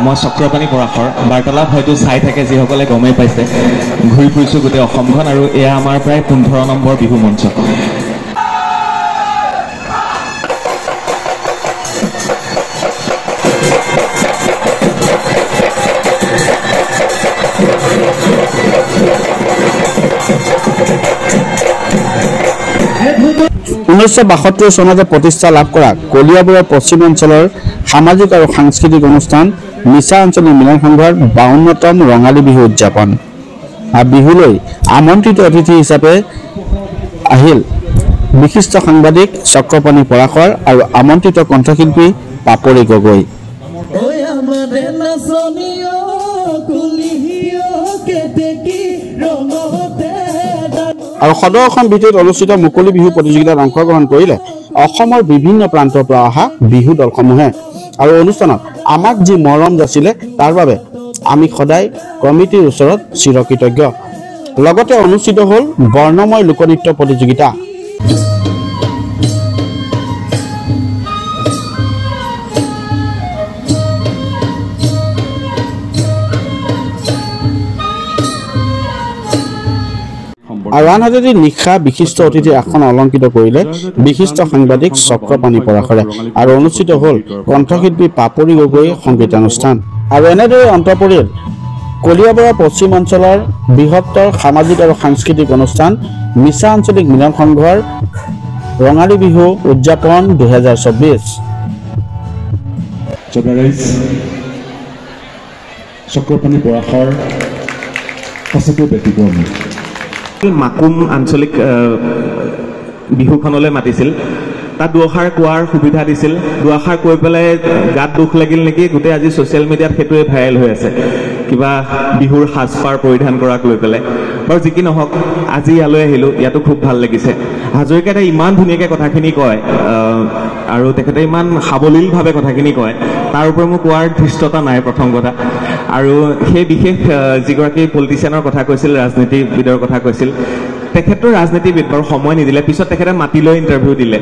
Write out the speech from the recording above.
মই চক্ৰপাণী পৰাশৰ বাৰ্তালাপ হয়তো চাই থাকে যিসকলে গমেই পাইছে ঘূৰি ফুৰিছোঁ গোটেই অসমখন আৰু এয়া আমাৰ প্ৰায় 15 নম্বৰ বিহু মঞ্চ চনতে প্ৰতিষ্ঠা লাভ কৰা কলিয়াবৰৰ পশ্চিম অঞ্চলৰ সামাজিক আৰু সাংস্কৃতিক অনুষ্ঠান মিছা আঞ্চলিক মিলন সংঘৰ 52তম ৰঙালী বিহু উদযাপন বিহুলৈ আমন্ত্ৰিত অতিথি হিচাপে আহিল বিশিষ্ট সাংবাদিক চক্ৰপাণী পৰাশৰ আৰু আমন্ত্ৰিত কণ্ঠশিল্পী পাপৰি গগৈ আৰু সদৰ অসম ভিত্তিত অনুষ্ঠিত মুকলি বিহু প্ৰতিযোগিতাত অংশগ্ৰহণ কৰিলে অসমৰ বিভিন্ন প্ৰান্তৰ পৰা অহা বিহু দলসমূহে আৰু অনুষ্ঠানত আমাক যি মৰম যাচিলে তাৰ বাবে আমি সদায় কমিটিৰ ওচৰত চিৰকৃতজ্ঞ লগতে অনুষ্ঠিত হ'ল বৰ্ণময় লোকনৃত্য প্ৰতিযোগিতা আৰু আনহাতে নিশা বিশিষ্ট অতিথি আসন অলংকৃত কৰিলে বিশিষ্ট সাংবাদিক চক্ৰপাণী পৰাশৰে আৰু অনুষ্ঠিত হ'ল কণ্ঠশিল্পী পাপৰি গগৈ সংগীতানুষ্ঠান আৰু এনেদৰে অন্ত পৰিল কলিয়াবৰৰ পশ্চিম অঞ্চলৰ বৃহত্তৰ সামাজিক আৰু সাংস্কৃতিক অনুষ্ঠান মিছা আঞ্চলিক মিলন সংঘৰ ৰঙালী বিহু উদযাপন 2024 চক্ৰপাণী পৰাশৰ সঁচাকৈ ব্যতিক্ৰমী মাকুম আঞ্চলিক বিহুখনলৈ মাতিছিল তাত দুআষাৰ কোৱাৰ সুবিধা দিছিল দুআষাৰ কৈ পেলাই গাত দুখ লাগিল নেকি গোটেই আজি ছ'চিয়েল মিডিয়াত সেইটোৱে ভাইৰেল হৈ আছে কিবা বিহুৰ সাজপাৰ পৰিধান কৰাক লৈ পেলাই বাৰু যি কি নহওক আজি ইয়ালৈ আহিলোঁ ইয়াতো খুব ভাল লাগিছে হাজৰিকাই ইমান ধুনীয়াকৈ কথাখিনি কয় আৰু তেখেতে ইমান সাৱলীলভাৱে কথাখিনি কয় তাৰ ওপৰত মোৰ কোৱাৰ ধৃষ্টতা নাই প্ৰথম কথা আৰু সেই বিশেষ যিগৰাকী পলিটিচিয়ানৰ কথা কৈছিল ৰাজনীতিবিদৰ কথা কৈছিল তেখেতৰ ৰাজনীতিবিদ বাৰু সময় নিদিলে পিছত তেখেতে মাতি লৈ ইণ্টাৰভিউ দিলে